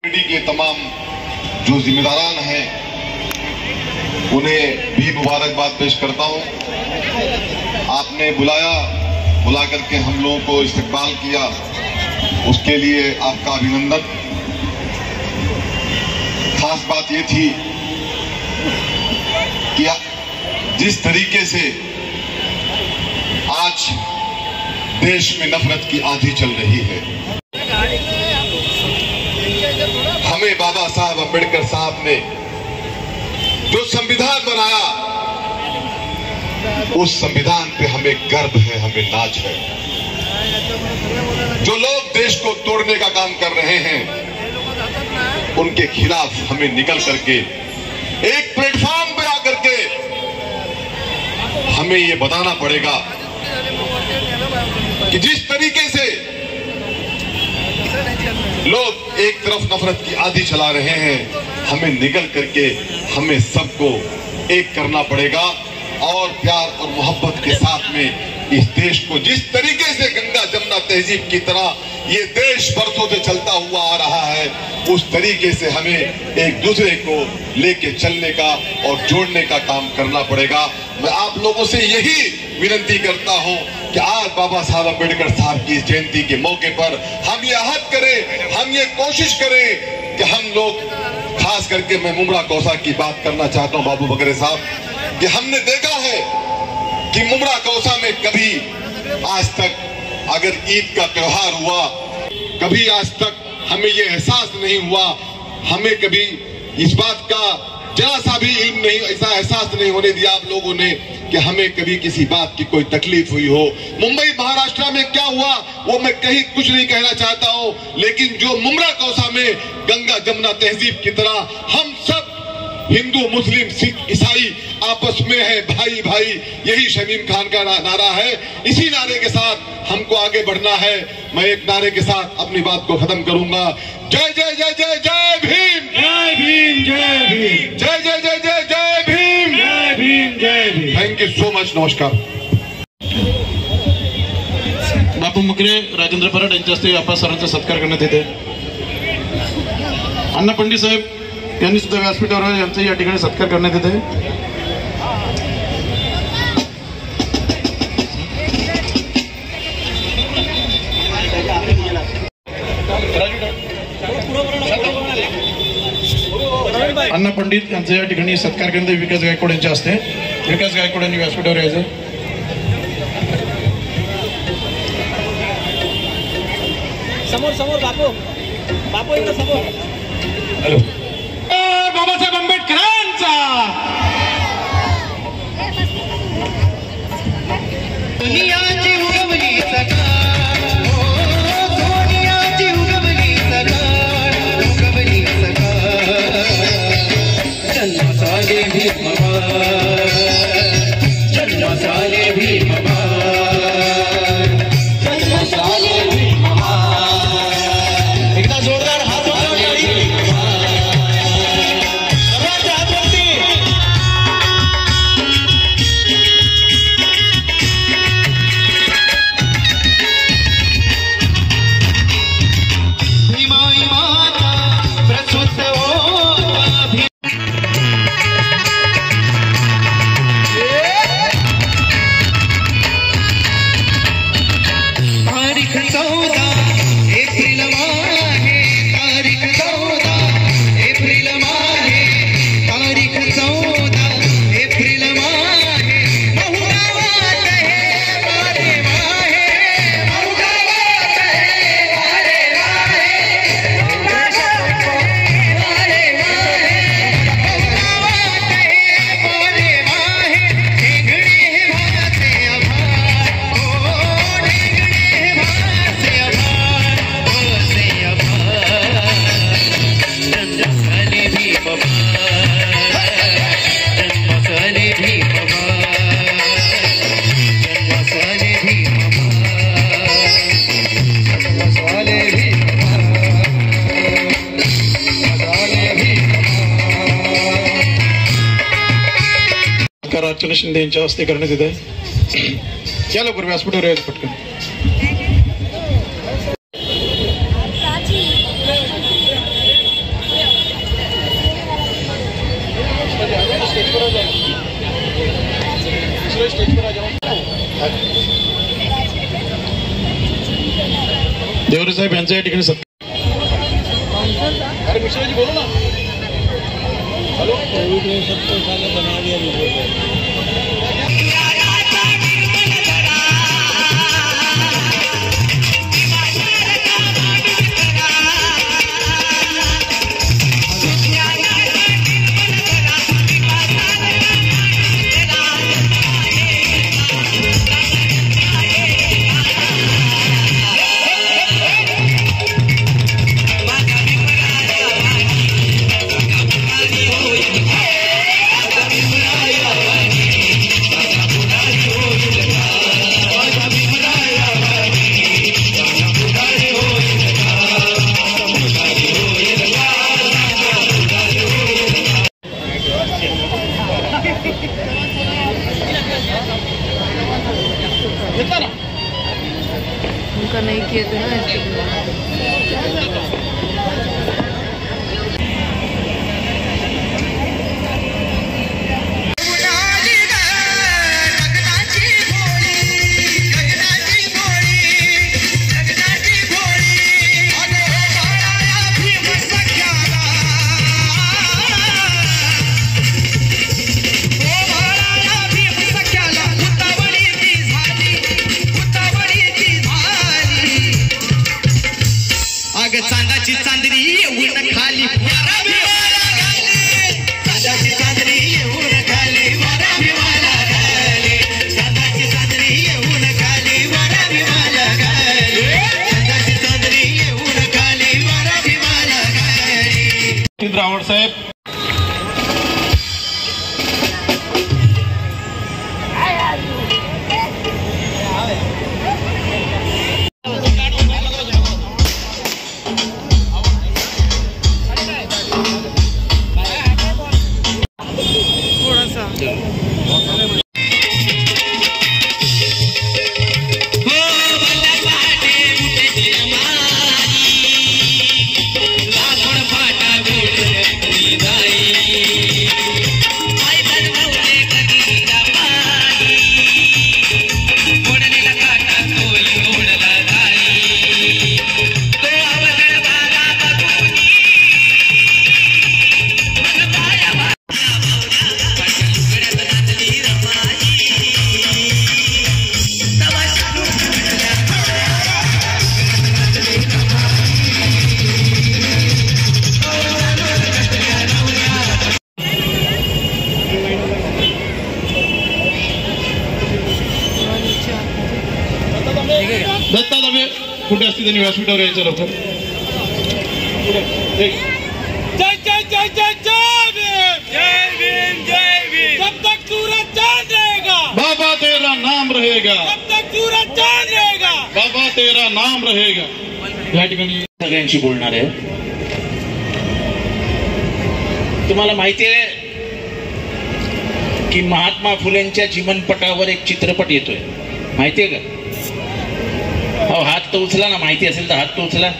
के तमाम जो जिम्मेदारान हैं उन्हें भी मुबारकबाद पेश करता हूं। आपने बुला करके हम लोगों को इस्तकबाल किया, उसके लिए आपका अभिनंदन। खास बात ये थी कि जिस तरीके से आज देश में नफरत की आंधी चल रही है, हमें बाबा साहब अम्बेडकर साहब ने जो संविधान बनाया, उस संविधान पे हमें गर्व है, हमें नाज है। जो लोग देश को तोड़ने का काम कर रहे हैं, उनके खिलाफ हमें निकल करके एक प्लेटफॉर्म पे आकर के हमें ये बताना पड़ेगा कि जिस तरीके से लोग एक तरफ नफरत की आंधी चला रहे हैं, हमें निकल करके हमें सबको एक करना पड़ेगा और प्यार और मोहब्बत के साथ में इस देश को, जिस तरीके से गंगा जमुना तहजीब की तरह ये देश बरसों से चलता हुआ आ रहा है, उस तरीके से हमें एक दूसरे को लेके चलने का और जोड़ने का काम करना पड़ेगा। मैं आप लोगों से यही विनती करता हूं कि आज बाबा साहब अम्बेडकर साहब की जयंती के मौके पर हम ये अहद करें, हम ये कोशिश करें कि हम लोग, खास करके मैं मुमरा कौसा की बात करना चाहता हूं बाबू बकरे साहब, कि हमने देखा है कि मुमरा कौसा में कभी आज तक अगर ईद का त्योहार हुआ, कभी आज तक हमें ये एहसास नहीं हुआ, हमें कभी इस बात का जरा सा भी इल्म नहीं, ऐसा एहसास नहीं होने दिया आप लोगों ने कि हमें कभी किसी बात की कोई तकलीफ हुई हो। मुंबई महाराष्ट्र में क्या हुआ वो मैं कहीं कुछ नहीं कहना चाहता हूं, लेकिन जो मुमरा कौसा में गंगा जमुना तहजीब की तरह हम सब हिंदू मुस्लिम सिख ईसाई आपस में है, भाई भाई, यही शमीम खान का नारा है। इसी नारे के साथ हमको आगे बढ़ना है। मैं एक नारे के साथ अपनी बात को खत्म करूंगा। जय जय जय जय जय भीम, जय भीम, जय भीम, जय जय जय जय जय भीम, जय भीम, जय Bhim. Thank you so much. नमस्कार। बापू मुकरे, राजेंद्र परड यांच्या हस्ते आपा सरांचा सत्कार करण्यात येते। अण्णा पंडित साहेब यांनी सुद्धा व्यासपीठावर यांचा या ठिकाणी सत्कार करण्यात येते। अण्णा पंडित यांचा या ठिकाणी सत्कार करण्यात येते। विकास गायकवाड यांच्या हस्ते। विकास गायकवाड यांनी व्यासपीठावर यायचं। समोर समोर बापू, बापू इकडे समोर। हॅलो, बाबासाहेब आंबेडकरांचा दुनियाची उगवली सकाळ, दुनियाची उगवली सकाळ, उगवली सकाळ, जन्मसाले भीमवार, जन्मसाले भीमवार, जन्मसाले भीमवार। एकदा जोरदार हात अर्चना शिंदे यांच्या हस्ते करण्यात येत आहे। या लवकर व्यासपीठावर यायचं पटकन। देवरे साहेब यांचा या ठिकाणी अरे मिश्राजी बोलो ना. हॅलो उनका नहीं किए थे ना इसके चांदाची चांदणी येऊन खाली वारा भिवाला गाली. चांदाची चांदणी येऊन खाली वारा भिवाला गाली. चांदाची चांदणी येऊन खाली वारा भिवाला गाली. चांदाची चांदणी येऊन खाली वारा भिवाला गाली. रावण साहेब दत्ता दबे कुठे असते त्यांनी व्यासपीठावर यायचं लवकर. जय जय जय जय जय भीम, जय भीम जय भीम. जब तक सूरज चांद रहेगा बाबा तेरा नाम रहेगा. जब तक सूरज चांद रहेगा बाबा तेरा नाम रहेगा. या ठिकाणी सगळ्यांशी बोलणार आहे. तुम्हाला माहिती आहे की महात्मा फुलेंच्या जीवनपटावर एक चित्रपट येतोय, माहिती आहे का? हो, हात तो उचला ना, माहिती असेल तर हात तो उचला.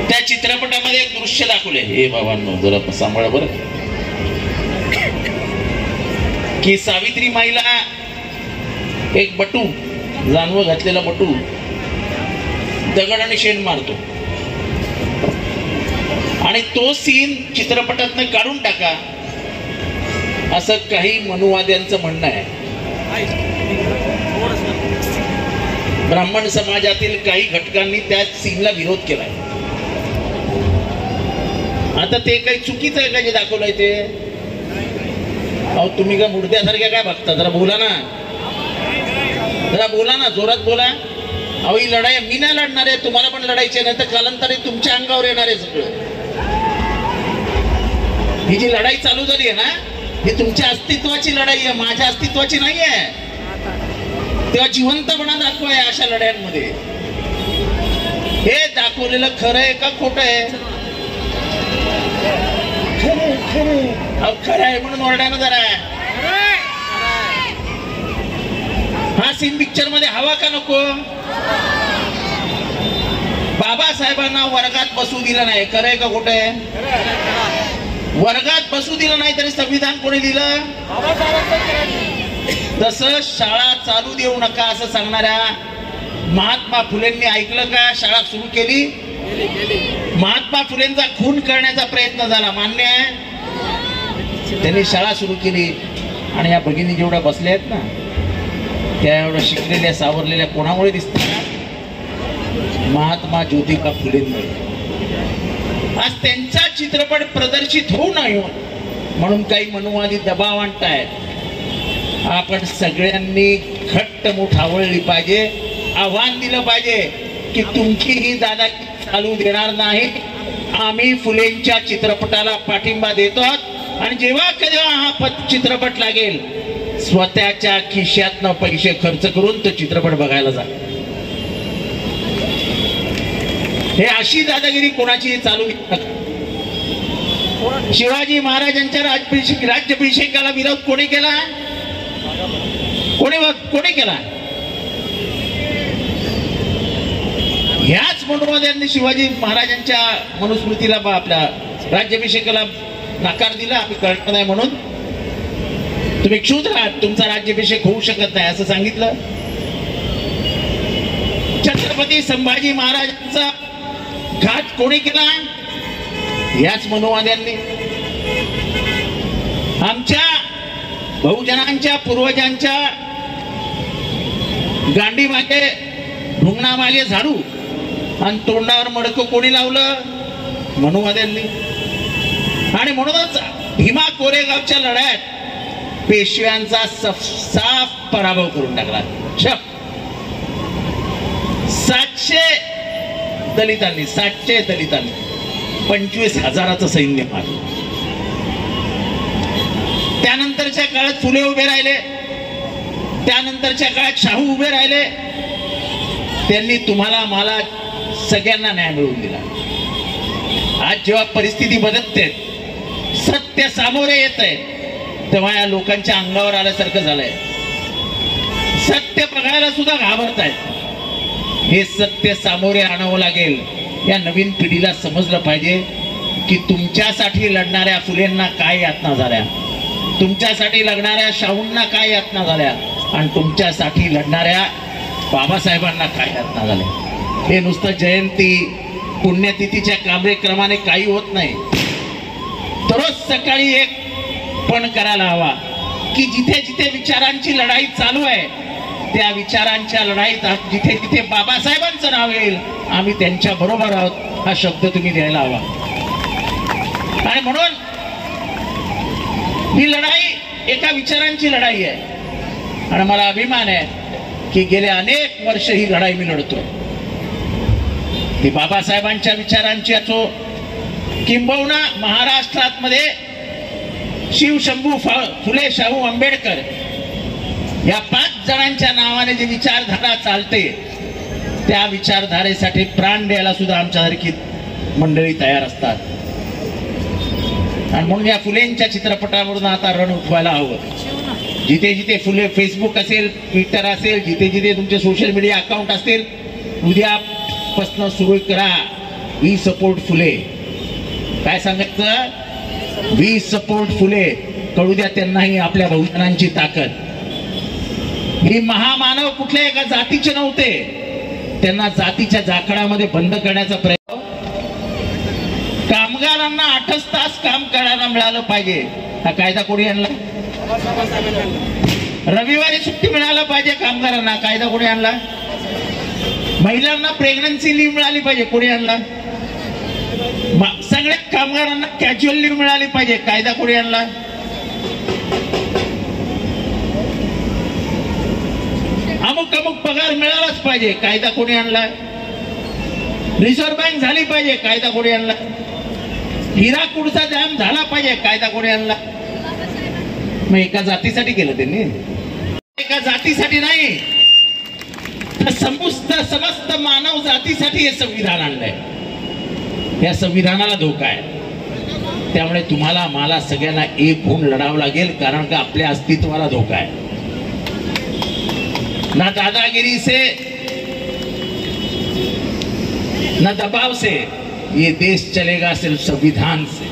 त्या चित्रपटामध्ये एक दृश्य दाखवले. हे बाबांनो जरा सांभाळा बरं, की सावित्री माईला एक बटू, जानवं घातलेला बटू दगड आणि शेण मारतो आणि तो सीन चित्रपटातनं काढून टाका असं काही मनुवाद्यांचं म्हणणं आहे. ब्राह्मण समाजातील काही घटकांनी त्या सीनला विरोध केलाय. आता ते काही चुकीचं आहे का जे दाखवलंय ते? अहो तुम्ही का मुडद्यासारख्या काय बघता? जरा बोला ना, जरा बोला ना, जोरात बोला. अहो ही लढाई मी नाही लढणार आहे, तुम्हाला पण लढायची नाही तर कालांतरी तुमच्या अंगावर येणार आहे सगळं. ही जी लढाई चालू झाली आहे ना, ही तुमच्या अस्तित्वाची लढाई आहे, माझ्या अस्तित्वाची नाही आहे. तेव्हा जिवंतपणा दाखवाय अशा लढ्यांमध्ये. हे दाखवलेलं खरं आहे का खोटं आहे? खरं आहे म्हणून ओरडा ना जरा. हा सीन पिक्चर मध्ये हवा का नको? बाबासाहेबांना वर्गात बसू दिलं नाही, खरं आहे का खोटं आहे? वर्गात बसू दिलं नाही तरी संविधान कोणी दिलं? तसं शाळा चालू देऊ नका असं सांगणाऱ्या महात्मा फुलेंनी ऐकलं का? शाळा सुरू केली. महात्मा फुलेंचा खून करण्याचा प्रयत्न झाला, मान्य आहे. त्यांनी शाळा सुरू केली आणि या भगिनी जेवढ्या बसल्या आहेत ना त्या एवढ्या शिकलेल्या सावरलेल्या कोणामुळे दिसतात? महात्मा ज्योतिबा फुलेंमुळे. आज त्यांचा चित्रपट प्रदर्शित होऊ नये म्हणून काही मनुवादी दबाव आणतायत. आपण सगळ्यांनी घट्ट मूठ आवळली पाहिजे, आव्हान दिलं पाहिजे की तुमची ही दादागिरी चालू देणार नाही. आम्ही फुलेंच्या चित्रपटाला पाठिंबा देतो आणि जेव्हा केव्हा हा चित्रपट लागेल स्वतःच्या खिशातनं पैसे खर्च करून तो चित्रपट बघायला जा. हे अशी दादागिरी कोणाची चालू. शिवाजी महाराजांच्या राज्याभिषेकाला विरोध कोणी केला? कोणी केला? ह्याच मनुवाद्यांनी शिवाजी महाराजांच्या मनुस्मृतीला आपल्या राज्याभिषेकाला नकार दिला. आम्ही कळत नाही म्हणून तुम्ही क्षुद्र आहात, तुमचा राज्याभिषेक होऊ शकत नाही असं सांगितलं. छत्रपती संभाजी महाराजांचा घात कोणी केला? याच मनुवाद्यांनी. आमच्या बहुजनांच्या पूर्वजांच्या गांडी मागे ढुंगणा मागे झाडू आणि तोंडावर मडकं कोणी लावलं? मनुवाद्यांनी. आणि म्हणूनच भीमा कोरेगावच्या लढ्यात पेशव्यांचा साफ पराभव करून टाकला. 700 दलितांनी 25,000चं सैन्य मारलं. त्यानंतरच्या काळात फुले उभे राहिले, त्यानंतरच्या काळात शाहू उभे राहिले. त्यांनी तुम्हाला मला सगळ्यांना न्याय मिळवून दिला. आज जेव्हा परिस्थिती बदलते, सत्य सामोरे येत आहे, तेव्हा या लोकांच्या अंगावर आल्यासारखं झालंय. सत्य बघायला सुद्धा घाबरतायत. हे सत्य सामोरे आणावं लागेल. या नवीन पिढीला समजलं पाहिजे की तुमच्यासाठी लढणाऱ्या फुलेंना काय यातना झाल्या, तुमच्यासाठी लढणाऱ्या शाहूंना काय यातना झाल्या आणि तुमच्यासाठी लढणाऱ्या बाबासाहेबांना काय यातना झाल्या. हे नुसतं जयंती पुण्यतिथीच्या कार्यक्रमाने काही होत नाही. दररोज सकाळी एक पण करायला हवा की जिथे जिथे विचारांची लढाई चालू आहे त्या विचारांच्या लढाईत जिथे जिथे बाबासाहेबांचं नाव येईल आम्ही त्यांच्या बरोबर आहोत हा शब्द तुम्ही द्यायला हवा. आणि म्हणून ही लढाई एका विचारांची लढाई आहे आणि मला अभिमान आहे की गेले अनेक वर्ष ही लढाई मी लढतोय. ती बाबासाहेबांच्या विचारांची असो किंबहुना महाराष्ट्रात मध्ये शिवशंभू फुले शाहू आंबेडकर या 5 जणांच्या नावाने जी विचारधारा चालते त्या विचारधारेसाठी प्राण द्यायला सुद्धा आमच्यासारखी मंडळी तयार असतात. आणि म्हणून या फुलेंच्या चित्रपटावरून आता रण उठवायला हवं. जिथे जिथे फुले फेसबुक असेल, ट्विटर असेल, जिथे जिथे तुमचे सोशल मीडिया अकाउंट असतील, उद्यापासून सुरू करा वी सपोर्ट फुले. काय सांगायचं? वी सपोर्ट फुले. कळू द्या त्यांनाही आपल्या बहुजनांची ताकद. हे महामानव कुठल्या एका जातीचे नव्हते. त्यांना जातीच्या जाखडामध्ये बंद करण्याचा प्रयत्न. कामगारांना 8 तास काम करायला मिळालं पाहिजे हा कायदा कोणी आणला? रविवारी सुट्टी मिळायला पाहिजे कामगारांना, कायदा कोणी आणला? महिलांना प्रेग्नन्सी लीव्ह मिळाली पाहिजे, कोणी आणला? सगळ्या कामगारांना कॅज्युअल लीव्ह मिळाली पाहिजे, कायदा कोणी आणला? अमुक अमुक पगार मिळालाच पाहिजे, कायदा कोणी आणला? रिझर्व्ह बँक झाली पाहिजे, कायदा कोणी आणला? हिराकुडचा डॅम झाला पाहिजे, कायदा कोणी आणला? मग एका जातीसाठी केलं त्यांनी, एका जातीसाठी नाही, समस्त मानव जातीसाठी हे संविधान आणलंय. या संविधानाला धोका आहे. त्यामुळे तुम्हाला मला सगळ्यांना एक होऊन लढावं लागेल, कारण का आपल्या अस्तित्वाला धोका आहे. ना दादागिरी से न दबाव से ये देश चलेगा, सिर्फ संविधान से.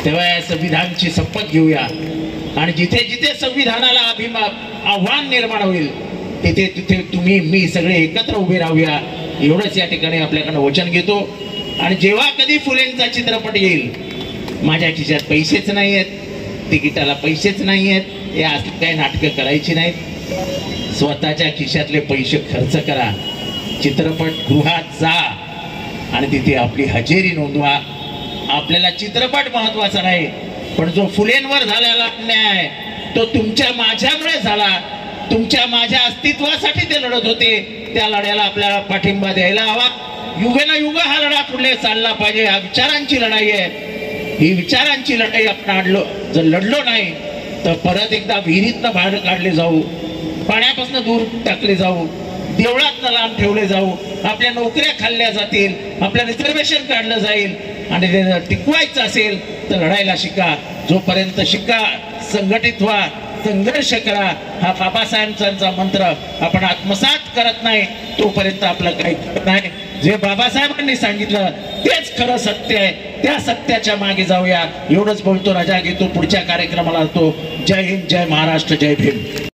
तेव्हा या संविधानची शपथ घेऊया आणि जिथे जिथे संविधानाला आव्हान निर्माण होईल तिथे तिथे तुम्ही मी सगळे एकत्र उभे राहूया एवढंच या ठिकाणी आपल्याकडनं वचन घेतो. आणि जेव्हा कधी फुलेंचा चित्रपट येईल, माझ्या खिशात पैसेच नाही आहेत, तिकिटाला पैसेच नाही आहेत, हे असली काही नाटकं करायची नाहीत. स्वतःच्या खिशातले पैसे खर्च करा, चित्रपट गृहात जा आणि तिथे आपली हजेरी नोंदवा. आपल्याला चित्रपट महत्वाचा नाही, पण जो फुलेंवर झालेला अन्याय तो तुमच्या माझ्यामुळे झाला. तुमच्या माझ्या अस्तित्वासाठी ते लढत होते, त्या लढ्याला आपल्याला पाठिंबा द्यायला हवा. युगेनयुग हा लढा पुढे चालला पाहिजे. हा विचारांची लढाई आहे. ही विचारांची लढाई आपण जर लढलो नाही तर परत एकदा विहिरीतनं बाहेर काढले जाऊ, पाण्यापासून दूर टाकले जाऊ, देवळातनं लांब ठेवले जाऊ, आपल्या नोकऱ्या खाल्ल्या जातील, आपल्या रिझर्वेशन काढलं जाईल. आणि ते जर टिकवायचं असेल तर लढायला शिका. जोपर्यंत शिका, संघटित व्हा, संघर्ष करा, हा बाबासाहेबांचा मंत्र आपण आत्मसात करत नाही तोपर्यंत आपलं काही करत नाही. जे बाबासाहेबांनी सांगितलं तेच खरं सत्य आहे. त्या सत्याच्या मागे जाऊया. एवढंच बोलतो, रजा घेतो, पुढच्या कार्यक्रमाला जातो. जय हिंद, जय महाराष्ट्र, जय भीम.